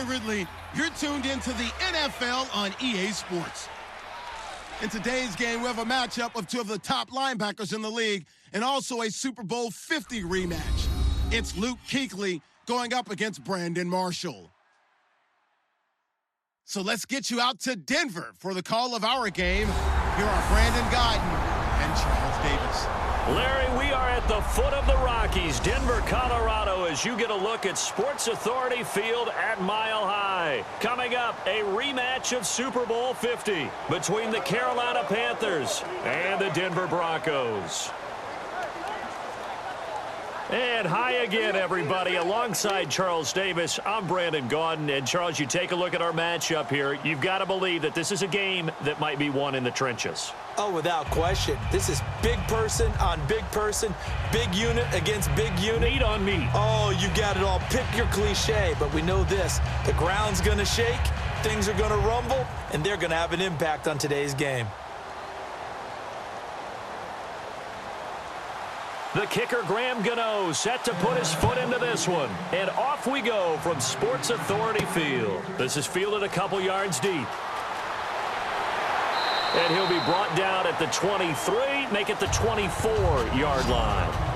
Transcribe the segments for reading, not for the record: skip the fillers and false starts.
Calvin Ridley. You're tuned into the NFL on EA Sports. In today's game, we have a matchup of two of the top linebackers in the league and also a Super Bowl 50 rematch. It's Luke Kuechly going up against Brandon Marshall. So let's get you out to Denver for the call of our game. Here are Brandon Gaudin and Charles Davis. Larry, we are at the foot of the Rockies, Denver, Colorado, as you get a look at Sports Authority Field at Mile High. Coming up, a rematch of Super Bowl 50 between the Carolina Panthers and the Denver Broncos. And hi again, everybody. Alongside Charles Davis, I'm Brandon Gaudin. And, Charles, you take a look at our matchup here. You've got to believe that this is a game that might be won in the trenches. Oh, without question. This is big person on big person, big unit against big unit. Meat on meat. Oh, you got it all. Pick your cliche, but we know this. The ground's going to shake, things are going to rumble, and they're going to have an impact on today's game. The kicker, Graham Gano, set to put his foot into this one. And off we go from Sports Authority Field. This is fielded a couple yards deep. And he'll be brought down at the 23, make it the 24-yard line.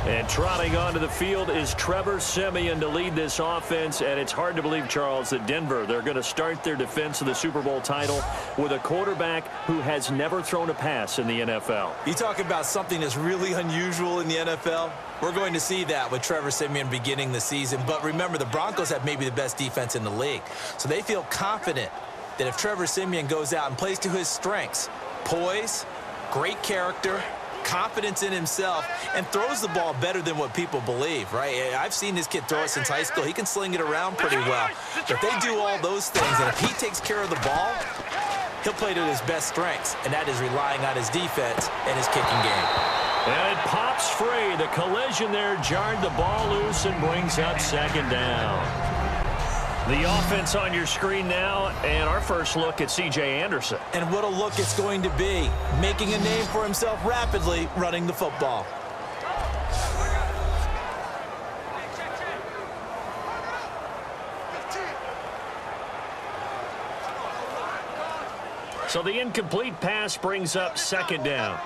And trotting onto the field is Trevor Siemian to lead this offense. And it's hard to believe, Charles, that Denver, they're going to start their defense of the Super Bowl title with a quarterback who has never thrown a pass in the NFL. You talk about something that's really unusual in the NFL? We're going to see that with Trevor Siemian beginning the season. But remember, the Broncos have maybe the best defense in the league. So they feel confident that if Trevor Siemian goes out and plays to his strengths, poise, great character, confidence in himself, and throws the ball better than what people believe, right? I've seen this kid throw it since high school. He can sling it around pretty well. If they do all those things, and if he takes care of the ball, he'll play to his best strengths, and that is relying on his defense and his kicking game. And it pops free. The collision there jarred the ball loose and brings up second down. The offense on your screen now, and our first look at C.J. Anderson. And what a look it's going to be, making a name for himself rapidly running the football. So the incomplete pass brings up second down.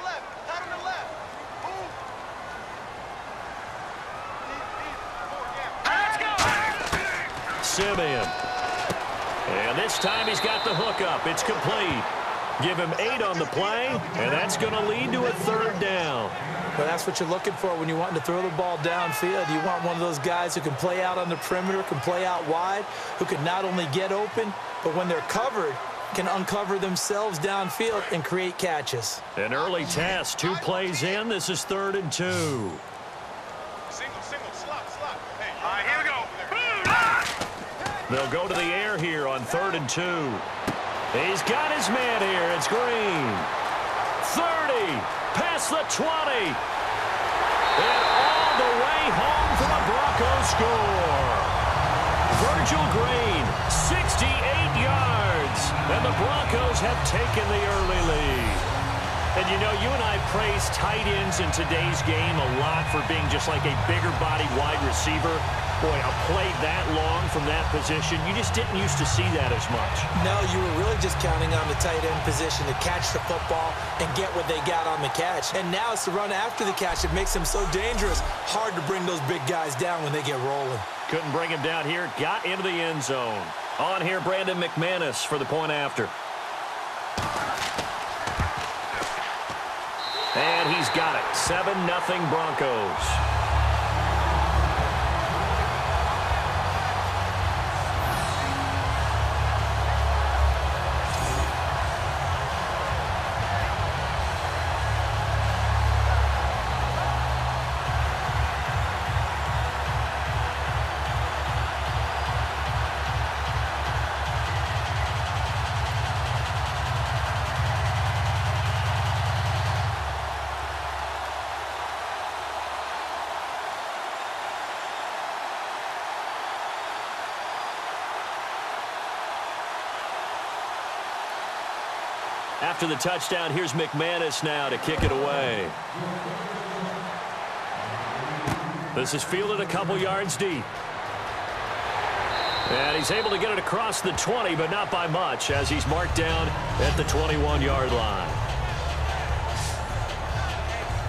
Siemian. And this time he's got the hook up. It's complete. Give him 8 on the play, and that's going to lead to a third down. Well, that's what you're looking for when you want to throw the ball downfield. You want one of those guys who can play out on the perimeter, can play out wide, who can not only get open, but when they're covered, can uncover themselves downfield and create catches. An early test, 2 plays in. This is 3rd and 2. Single, slot. Hey, all right, here we go. They'll go to the air here on 3rd and 2. He's got his man here. It's Green. 30, past the 20. And all the way home for the Broncos score. Virgil Green, 68 yards. And the Broncos have taken the early lead. And, you know, you and I praise tight ends in today's game a lot for being just like a bigger-bodied wide receiver. Boy, a play that long from that position, you just didn't used to see that as much. No, you were really just counting on the tight end position to catch the football and get what they got on the catch. And now it's the run after the catch that makes them so dangerous. Hard to bring those big guys down when they get rolling. Couldn't bring him down here. Got into the end zone. On here, Brandon McManus for the point after. And he's got it. 7-0 Broncos. After the touchdown, here's McManus now to kick it away. This is fielded a couple yards deep. And he's able to get it across the 20, but not by much, as he's marked down at the 21-yard line.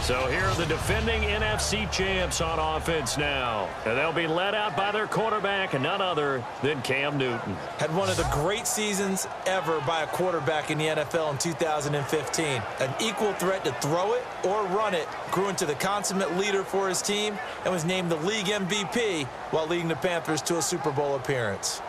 So here are the defending NFC champs on offense now. And they'll be led out by their quarterback, and none other than Cam Newton. Had one of the great seasons ever by a quarterback in the NFL in 2015. An equal threat to throw it or run it, grew into the consummate leader for his team, and was named the league MVP while leading the Panthers to a Super Bowl appearance.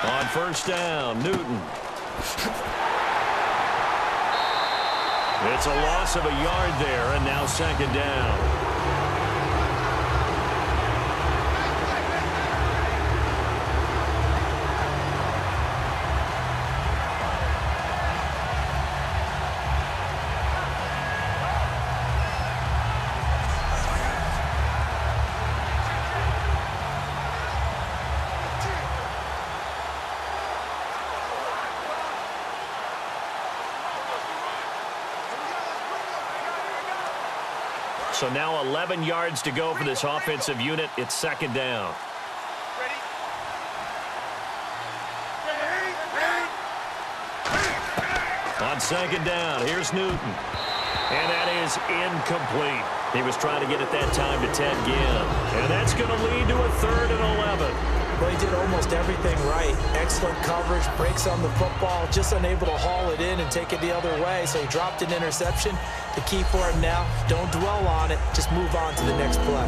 On first down, Newton. It's a loss of a yard there, and now second down. So now 11 yards to go for this offensive unit. It's second down. On second down, here's Newton. And that is incomplete. He was trying to get it that time to Ted Ginn. And that's going to lead to a 3rd and 11. Well, he did almost everything right. Excellent coverage, breaks on the football, just unable to haul it in and take it the other way. So he dropped an interception. The key for him now, don't dwell on it. Just move on to the next play.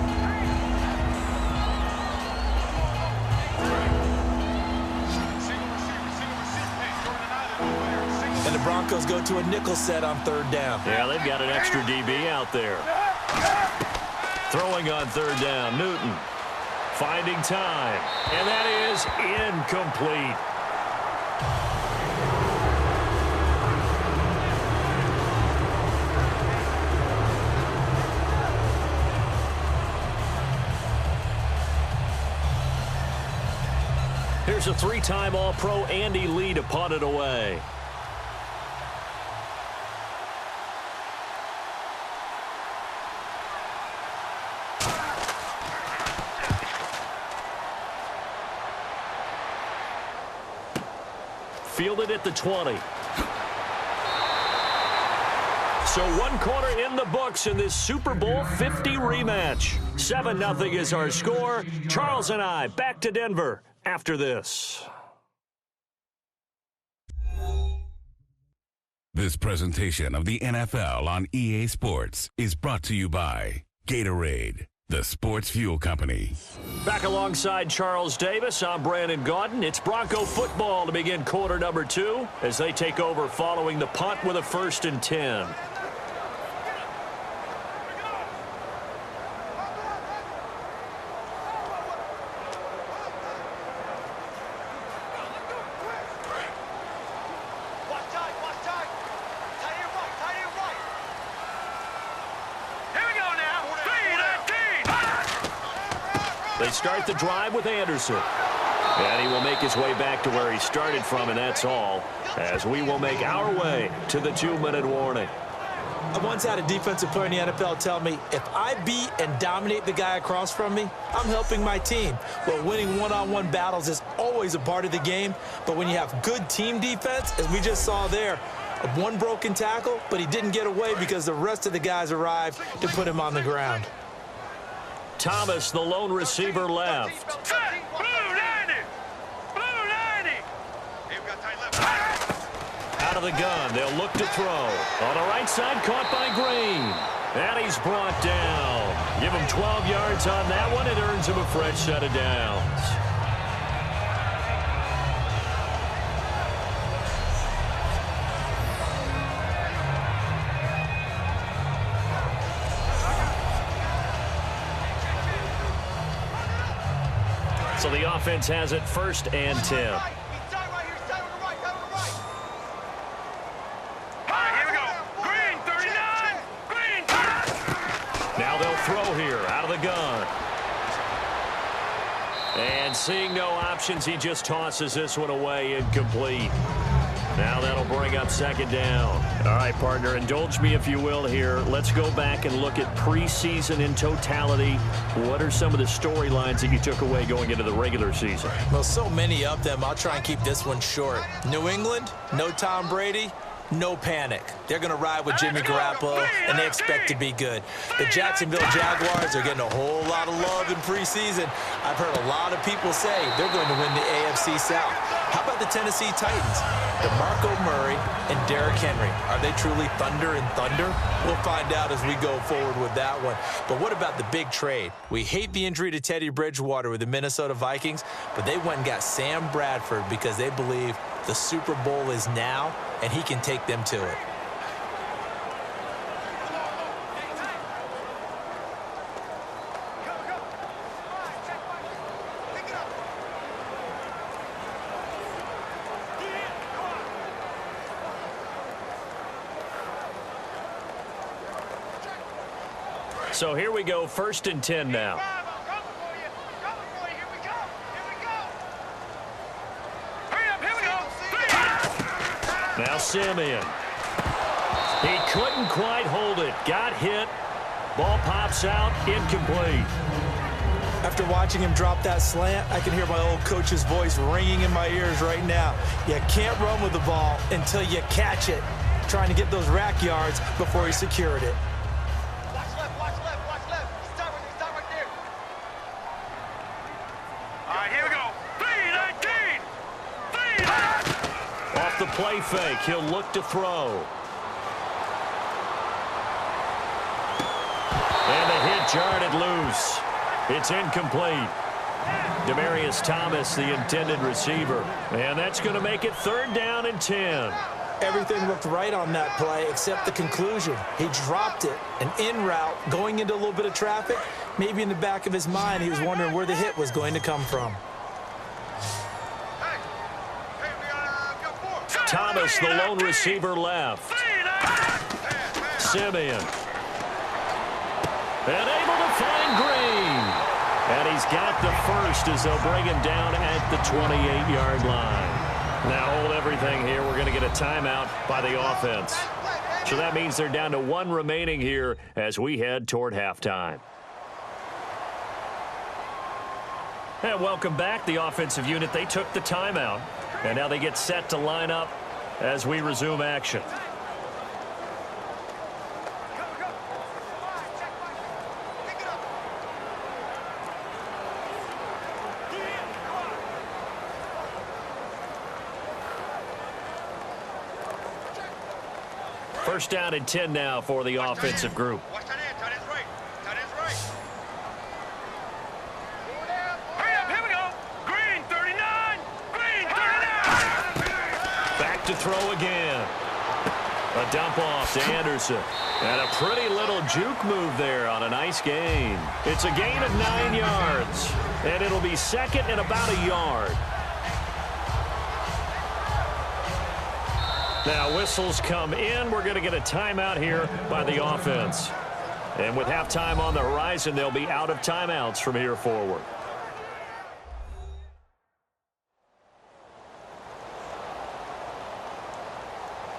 And the Broncos go to a nickel set on 3rd down. Yeah, they've got an extra DB out there. Throwing on 3rd down, Newton. Finding time, and that is incomplete. Here's a 3-time All-Pro Andy Lee to punt it away. Fielded at the 20. So 1 quarter in the books in this Super Bowl 50 rematch. 7-0 is our score. Charles and I back to Denver after this. This presentation of the NFL on EA Sports is brought to you by Gatorade, the sports fuel company. Back alongside Charles Davis, I'm Brandon Gaudin. It's Bronco football to begin quarter number 2 as they take over following the punt with a 1st and 10. They start the drive with Anderson. And he will make his way back to where he started from, and that's all, as we will make our way to the 2-minute warning. I once had a defensive player in the NFL tell me, if I beat and dominate the guy across from me, I'm helping my team. Well, winning one-on-one battles is always a part of the game, but when you have good team defense, as we just saw there, one broken tackle, but he didn't get away because the rest of the guys arrived to put him on the ground. Thomas, the lone receiver, left. Out of the gun, they'll look to throw. On the right side, caught by Green. And he's brought down. Give him 12 yards on that one. It earns him a fresh set of downs. So the offense has it 1st and 10. Now they'll throw here out of the the gun. And seeing no options, he just tosses this one away, incomplete. Now that'll bring up second down. All right, partner, indulge me if you will here. Let's go back and look at preseason in totality. What are some of the storylines that you took away going into the regular season? Well, so many of them. I'll try and keep this one short. New England, no Tom Brady. No panic. They're going to ride with Jimmy Garoppolo, and they expect to be good. The Jacksonville Jaguars are getting a whole lot of love in preseason. I've heard a lot of people say they're going to win the AFC South. How about the Tennessee Titans? DeMarco Murray and Derrick Henry. Are they truly thunder and thunder? We'll find out as we go forward with that one. But what about the big trade? We hate the injury to Teddy Bridgewater with the Minnesota Vikings, but they went and got Sam Bradford because they believe the Super Bowl is now, and he can take them to it. So here we go, 1st and 10 now. Now Simeon. He couldn't quite hold it. Got hit. Ball pops out. Incomplete. After watching him drop that slant, I can hear my old coach's voice ringing in my ears right now. You can't run with the ball until you catch it. Trying to get those rack yards before he secured it. Watch left, watch left, watch left. Stop right there. All right, here we go. 3-19. Off the play fake, he'll look to throw. And the hit jarred it loose. It's incomplete. Demaryius Thomas, the intended receiver. And that's going to make it 3rd down and 10. Everything looked right on that play except the conclusion. He dropped it, an in route, going into a little bit of traffic. Maybe in the back of his mind, he was wondering where the hit was going to come from. Thomas, the lone receiver, left. Simeon. And able to find Green. And he's got the first as they'll bring him down at the 28-yard line. Now hold everything here. We're going to get a timeout by the offense. So that means they're down to 1 remaining here as we head toward halftime. And welcome back. The offensive unit, they took the timeout. And now they get set to line up as we resume action. First down and 10 now for the offensive group. Watch that end. Tight end's right. Tight end's right. Hurry up. Here we go. Green, 39. Green, 39. Back to throw again. A dump off to Anderson. And a pretty little juke move there on a nice gain. It's a gain of 9 yards. And it'll be 2nd and about a yard. Now whistles come in. We're going to get a timeout here by the offense. And with halftime on the horizon, they'll be out of timeouts from here forward.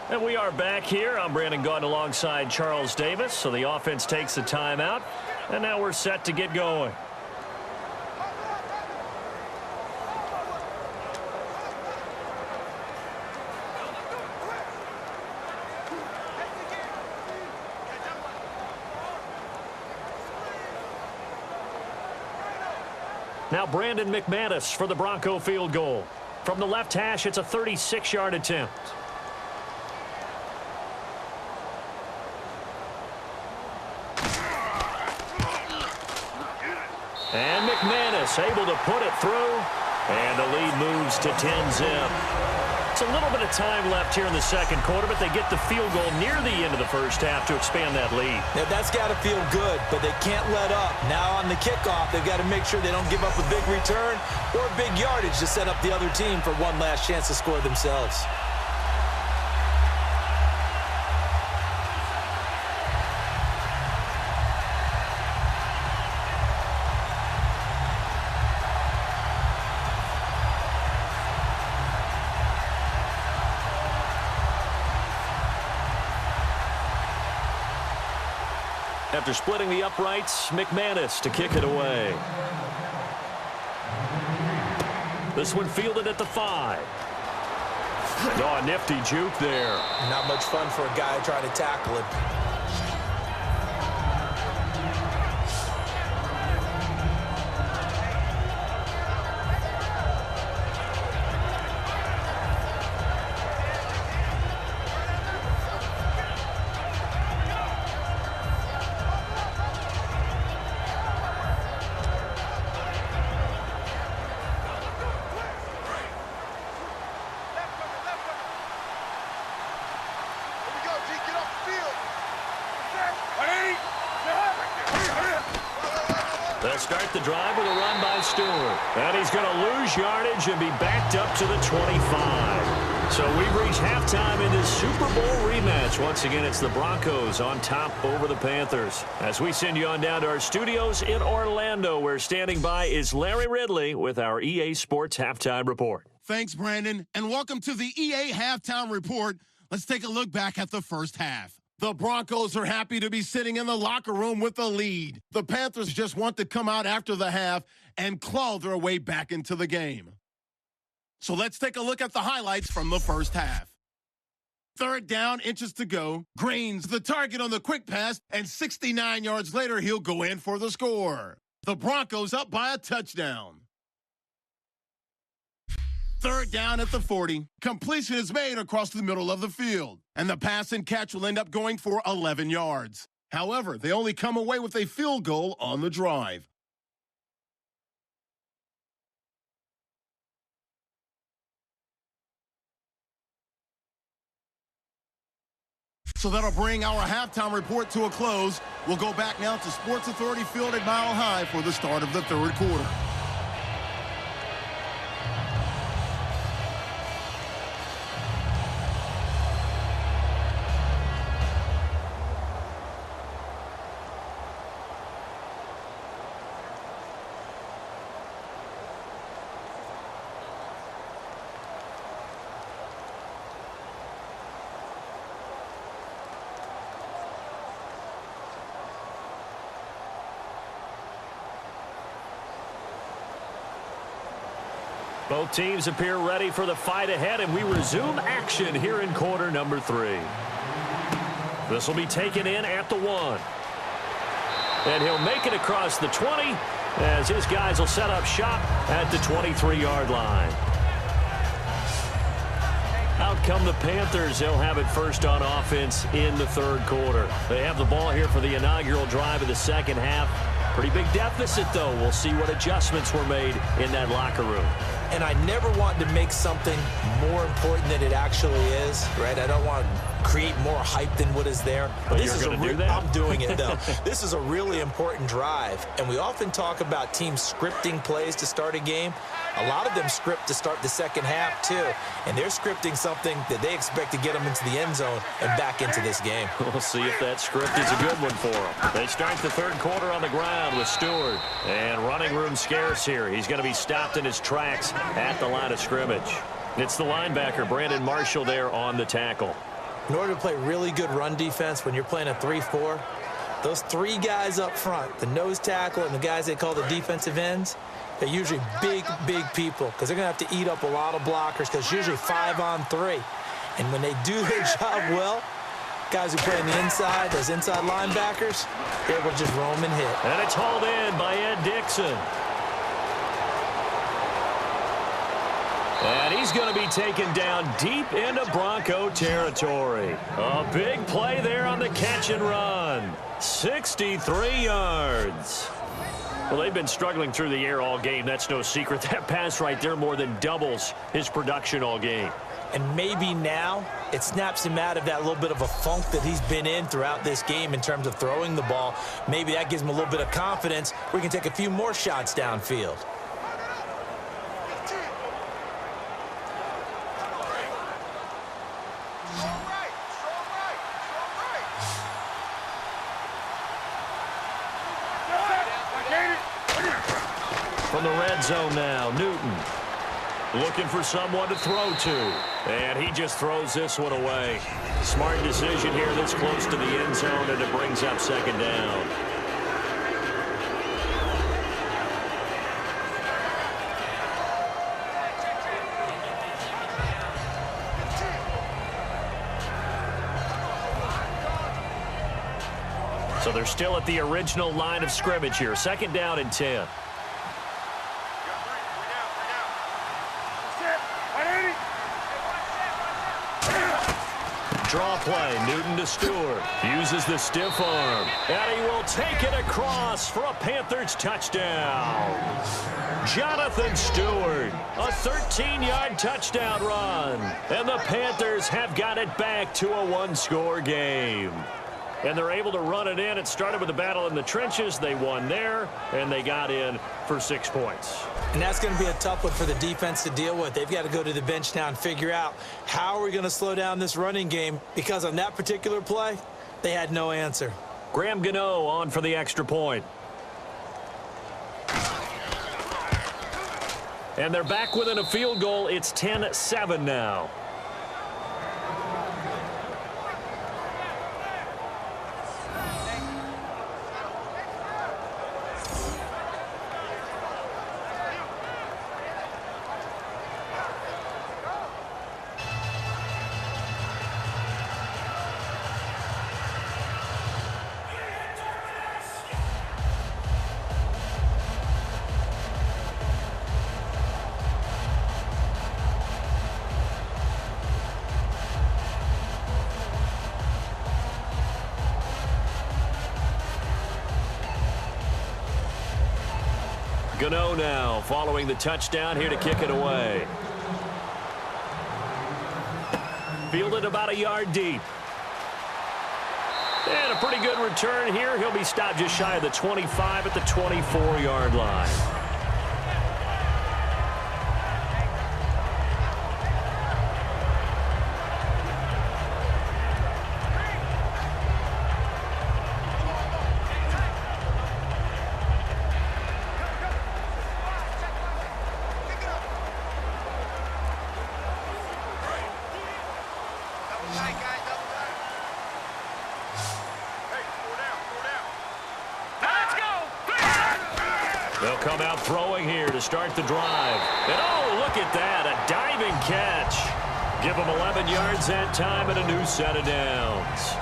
And we are back here. I'm Brandon Gaudin alongside Charles Davis. So the offense takes the timeout. And now we're set to get going. Now Brandon McManus for the Bronco field goal. From the left hash, it's a 36-yard attempt. And McManus able to put it through. And the lead moves to 10-zip. It's a little bit of time left here in the second quarter, but they get the field goal near the end of the first half to expand that lead. Now, that's got to feel good, but they can't let up. Now on the kickoff, they've got to make sure they don't give up a big return or big yardage to set up the other team for one last chance to score themselves. After splitting the uprights, McManus to kick it away. This one fielded at the 5. Oh, a nifty juke there. Not much fun for a guy trying to tackle him. They'll start the drive with a run by Stewart. And he's going to lose yardage and be backed up to the 25. So we've reached halftime in this Super Bowl rematch. Once again, it's the Broncos on top over the Panthers. As we send you on down to our studios in Orlando, where standing by is Larry Ridley with our EA Sports Halftime Report. Thanks, Brandon, and welcome to the EA Halftime Report. Let's take a look back at the first half. The Broncos are happy to be sitting in the locker room with a lead. The Panthers just want to come out after the half and claw their way back into the game. So let's take a look at the highlights from the first half. 3rd down, inches to go. Green's the target on the quick pass, and 69 yards later, he'll go in for the score. The Broncos up by a touchdown. 3rd down at the 40. Completion is made across the middle of the field, and the pass and catch will end up going for 11 yards. However, they only come away with a field goal on the drive. So that'll bring our halftime report to a close. We'll go back now to Sports Authority Field at Mile High for the start of the 3rd quarter. Both teams appear ready for the fight ahead, and we resume action here in quarter number 3. This will be taken in at the 1. And he'll make it across the 20 as his guys will set up shop at the 23-yard line. Out come the Panthers. They'll have it first on offense in the 3rd quarter. They have the ball here for the inaugural drive of the second half. Pretty big deficit, though. We'll see what adjustments were made in that locker room. And I never want to make something more important than it actually is, right? I don't want to create more hype than what is there. But this is I'm doing it, though. This is a really important drive, and we often talk about teams scripting plays to start a game. A lot of them script to start the second half, too. And they're scripting something that they expect to get them into the end zone and back into this game. We'll see if that script is a good one for them. They start the 3rd quarter on the ground with Stewart. And running room scarce here. He's going to be stopped in his tracks at the line of scrimmage. It's the linebacker, Brandon Marshall, there on the tackle. In order to play really good run defense when you're playing a 3-4, those 3 guys up front, the nose tackle and the guys they call the defensive ends, they're usually big, big people because they're going to have to eat up a lot of blockers because it's usually 5-on-3. And when they do their job well, guys who play on the inside, those inside linebackers, they're able to just roam and hit. And it's hauled in by Ed Dixon. And he's going to be taken down deep into Bronco territory. A big play there on the catch and run. 63 yards. Well, they've been struggling through the air all game. That's no secret. That pass right there more than doubles his production all game. And maybe now it snaps him out of that little bit of a funk that he's been in throughout this game in terms of throwing the ball. Maybe that gives him a little bit of confidence. We can take a few more shots downfield. From the red zone now, Newton looking for someone to throw to. And he just throws this one away. Smart decision here this close to the end zone, and it brings up second down. So they're still at the original line of scrimmage here. Second down and 10. Draw play, Newton to Stewart. Uses the stiff arm. And he will take it across for a Panthers touchdown. Jonathan Stewart, a 13-yard touchdown run. And the Panthers have got it back to a one-score game. And they're able to run it in. It started with a battle in the trenches. They won there, and they got in for 6 points. And that's going to be a tough one for the defense to deal with. They've got to go to the bench now and figure out how are we going to slow down this running game, because on that particular play, they had no answer. Graham Gano on for the extra point. And they're back within a field goal. It's 10-7 now. Gano now following the touchdown here to kick it away. Fielded about a yard deep. And a pretty good return here. He'll be stopped just shy of the 25 at the 24-yard line. They'll come out throwing here to start the drive. And oh, look at that, a diving catch. Give them 11 yards that time and a new set of downs.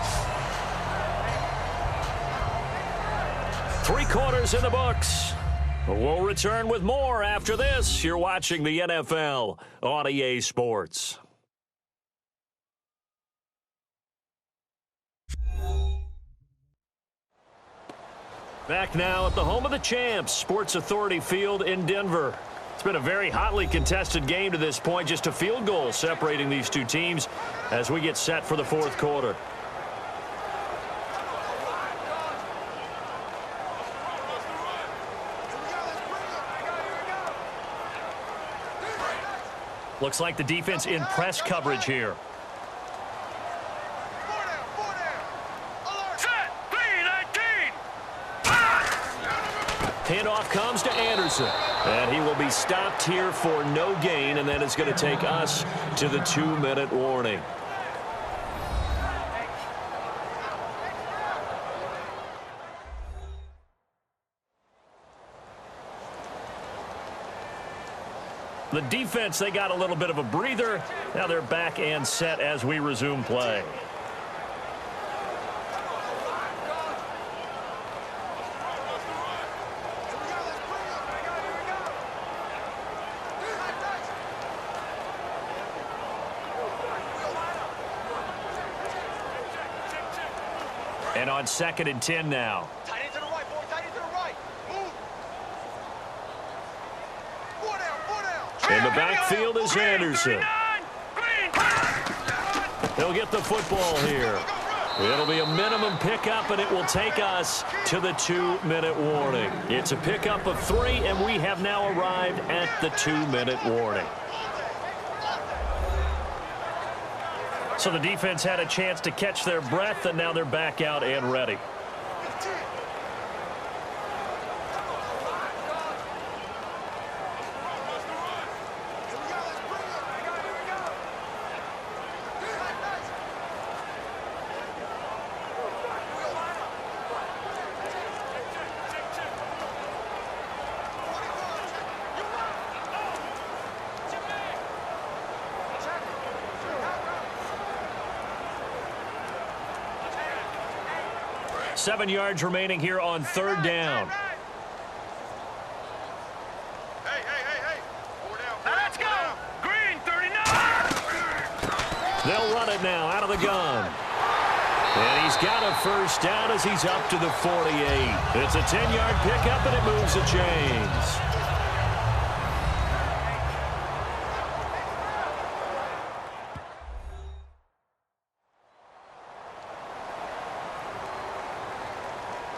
3 quarters in the books. We'll return with more after this. You're watching the NFL on EA Sports. Back now at the home of the champs, Sports Authority Field in Denver. It's been a very hotly contested game to this point, just a field goal separating these two teams as we get set for the fourth quarter. Looks like the defense in press coverage here. Handoff comes to Anderson, and he will be stopped here for no gain, and then it's going to take us to the 2-minute warning. The defense, they got a little bit of a breather. Now they're back and set as we resume play. And on 2nd and 10 now. Tight end to the right, boy. Tight end to the right. Move. 4 down. In the backfield is Anderson. He'll get the football here. It'll be a minimum pickup, and it will take us to the 2-minute warning. It's a pickup of 3, and we have now arrived at the 2-minute warning. So the defense had a chance to catch their breath, and now they're back out and ready. 7 yards remaining here on third down. Let's go. Green 39. They'll run it now out of the gun. And he's got a first down as he's up to the 48. It's a 10-yard pickup, and it moves the chains.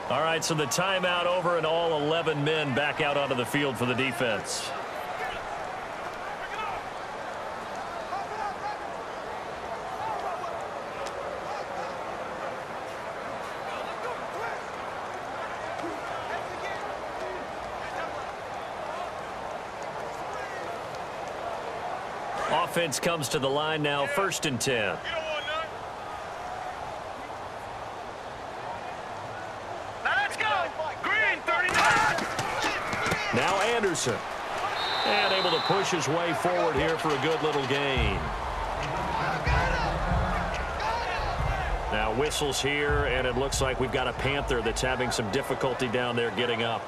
All right, so the timeout over and all 11 men back out onto the field for the defense. Offense comes to the line now, 1st and 10. Let's go. Green 39. Now Anderson. And able to push his way forward here for a good little gain. Now whistles here, and it looks like we've got a Panther that's having some difficulty down there getting up.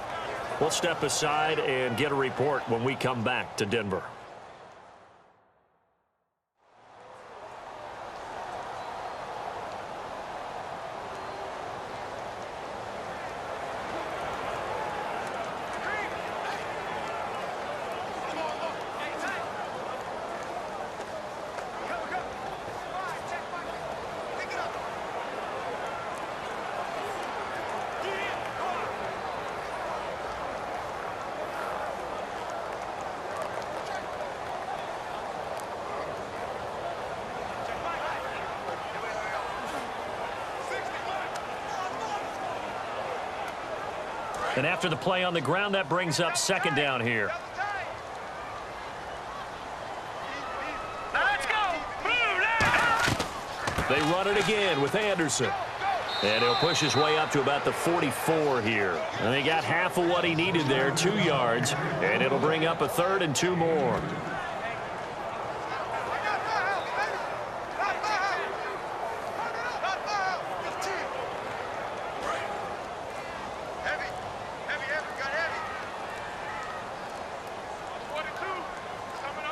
We'll step aside and get a report when we come back to Denver. And after the play on the ground, that brings up 2nd down here. Let's go. They run it again with Anderson. And he'll push his way up to about the 44 here. And he got half of what he needed there, 2 yards. And it'll bring up a 3rd and 2 more.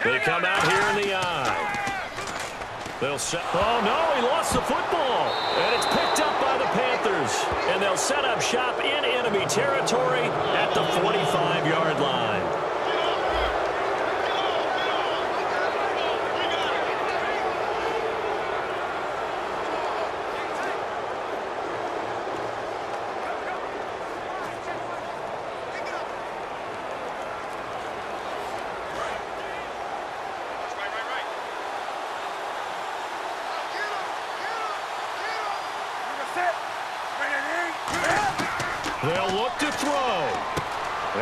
They come out here in the eye. They'll set. Oh, no, he lost the football. And it's picked up by the Panthers. And they'll set up shop in enemy territory at the 45-yard line. They'll look to throw.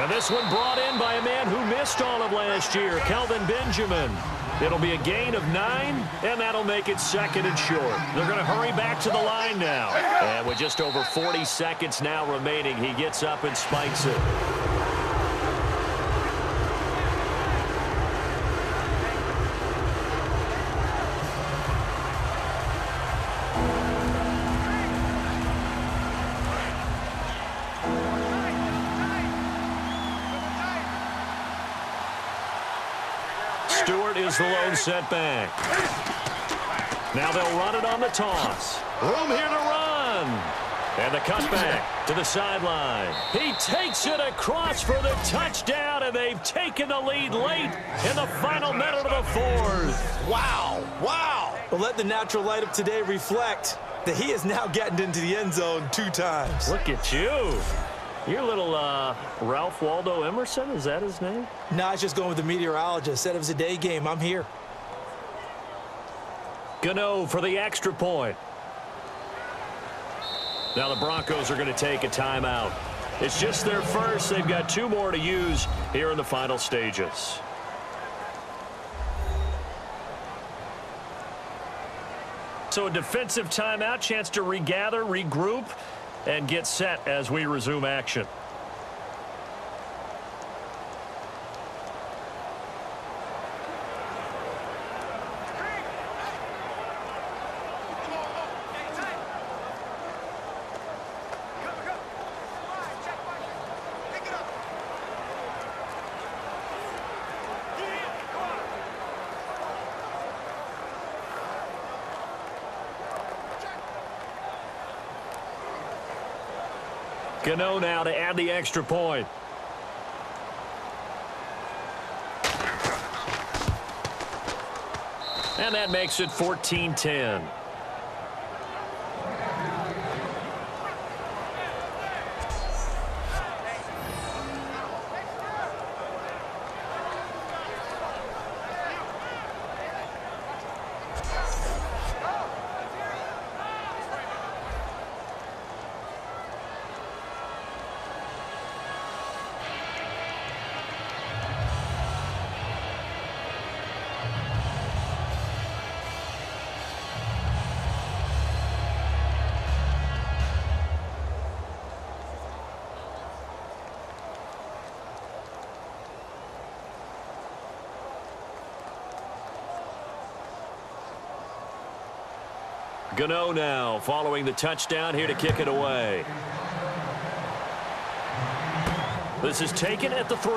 And this one brought in by a man who missed all of last year, Kelvin Benjamin. It'll be a gain of 9, and that'll make it 2nd and short. They're going to hurry back to the line now. And with just over 40 seconds now remaining, he gets up and spikes it. Stewart is the lone setback. Now they'll run it on the toss. Room here to run. And the cutback to the sideline. He takes it across for the touchdown, and they've taken the lead late in the final minute of the 4th. Wow. Wow. Well, let the natural light of today reflect that he is now getting into the end zone 2 times. Look at you. You're a little Ralph Waldo Emerson, is that his name? No, I was just going with the meteorologist. Said it was a day game. I'm here. Gano for the extra point. Now the Broncos are going to take a timeout. It's just their first. They've got 2 more to use here in the final stages. So a defensive timeout, chance to regather, regroup, and get set as we resume action. Gano now to add the extra point. And that makes it 14-10. Gano now following the touchdown here to kick it away. This is taken at the 3.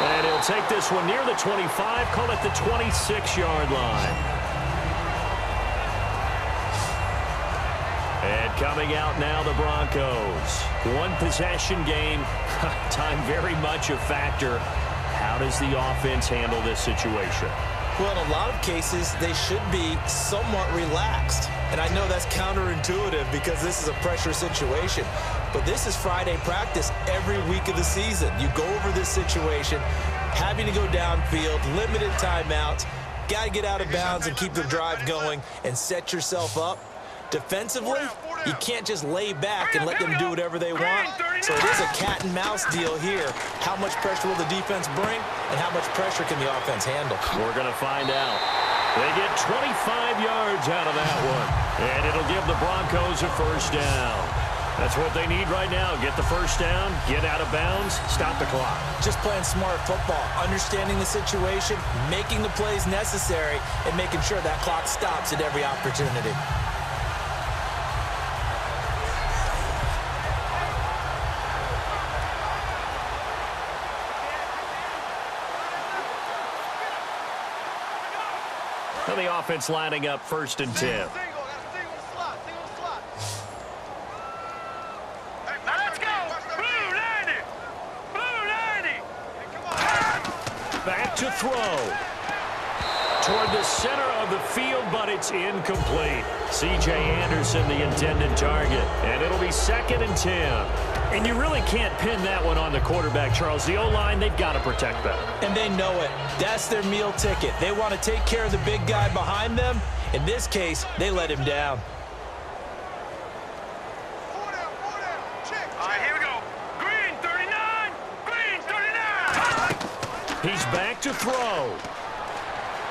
And he'll take this one near the 25, call it the 26-yard line. And coming out now, the Broncos. One possession game, time very much a factor. How does the offense handle this situation? Well, in a lot of cases, they should be somewhat relaxed. And I know that's counterintuitive because this is a pressure situation. But this is Friday practice every week of the season. You go over this situation, having to go downfield, limited timeouts, got to get out of bounds and keep the drive going and set yourself up. Defensively, you can't just lay back and let them do whatever they want. So it is a cat and mouse deal here. How much pressure will the defense bring and how much pressure can the offense handle? We're going to find out. They get 25 yards out of that one. And it'll give the Broncos a first down. That's what they need right now. Get the first down, get out of bounds, stop the clock. Just playing smart football, understanding the situation, making the plays necessary, and making sure that clock stops at every opportunity. And the offense lining up 1st and 10. Back to throw. Toward the center of the field, but it's incomplete. C.J. Anderson, the intended target. And it'll be 2nd and 10. And you really can't pin that one on the quarterback, Charles. The O-line, they've got to protect that. And they know it. That's their meal ticket. They want to take care of the big guy behind them. In this case, they let him down. All right, here we go. Green, 39. Green, 39. He's back to throw.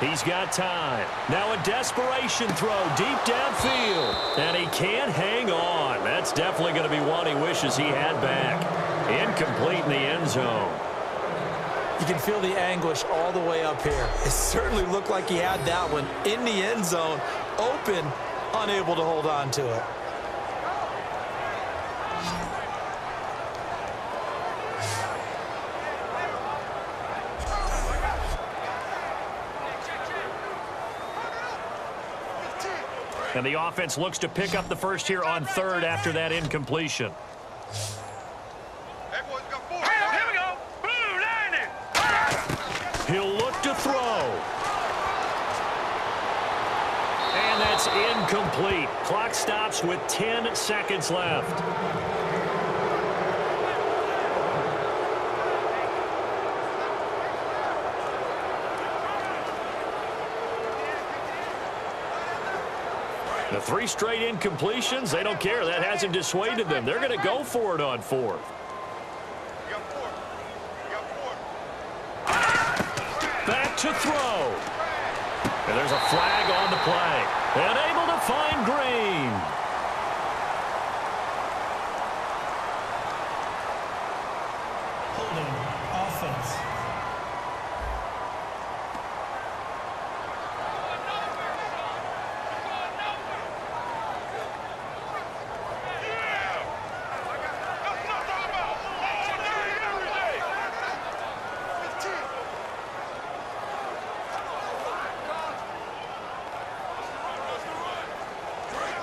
He's got time. Now a desperation throw deep downfield. And he can't hang on. That's definitely going to be one he wishes he had back. Incomplete in the end zone. You can feel the anguish all the way up here. It certainly looked like he had that one in the end zone, open, unable to hold on to it. And the offense looks to pick up the first here on 3rd after that incompletion. Here we go. Blue, 90. He'll look to throw. And that's incomplete. Clock stops with 10 seconds left. The 3 straight incompletions, they don't care. That hasn't dissuaded them. They're going to go for it on 4th. Back to throw. And there's a flag on the play. And able to find Green. Holding offense.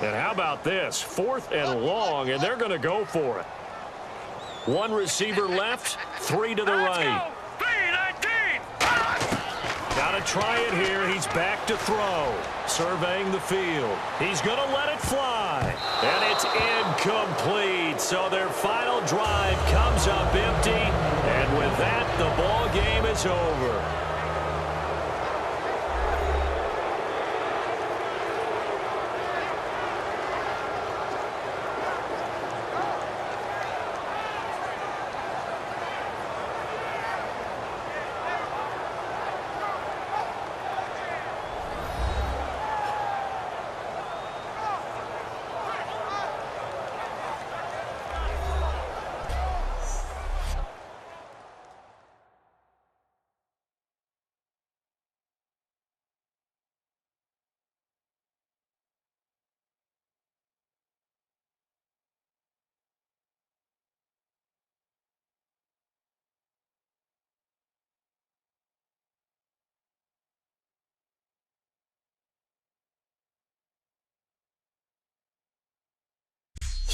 And how about this? 4th and long, and they're going to go for it. 1 receiver left, 3 to the right. Go. 3-19. Got to try it here. He's back to throw. Surveying the field. He's going to let it fly. And it's incomplete. So their final drive comes up empty. And with that, the ball game is over.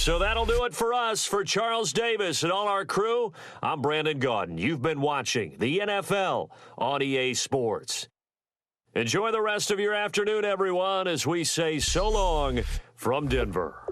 So that'll do it for us. For Charles Davis and all our crew, I'm Brandon Gaudin. You've been watching the NFL on EA Sports. Enjoy the rest of your afternoon, everyone, as we say so long from Denver.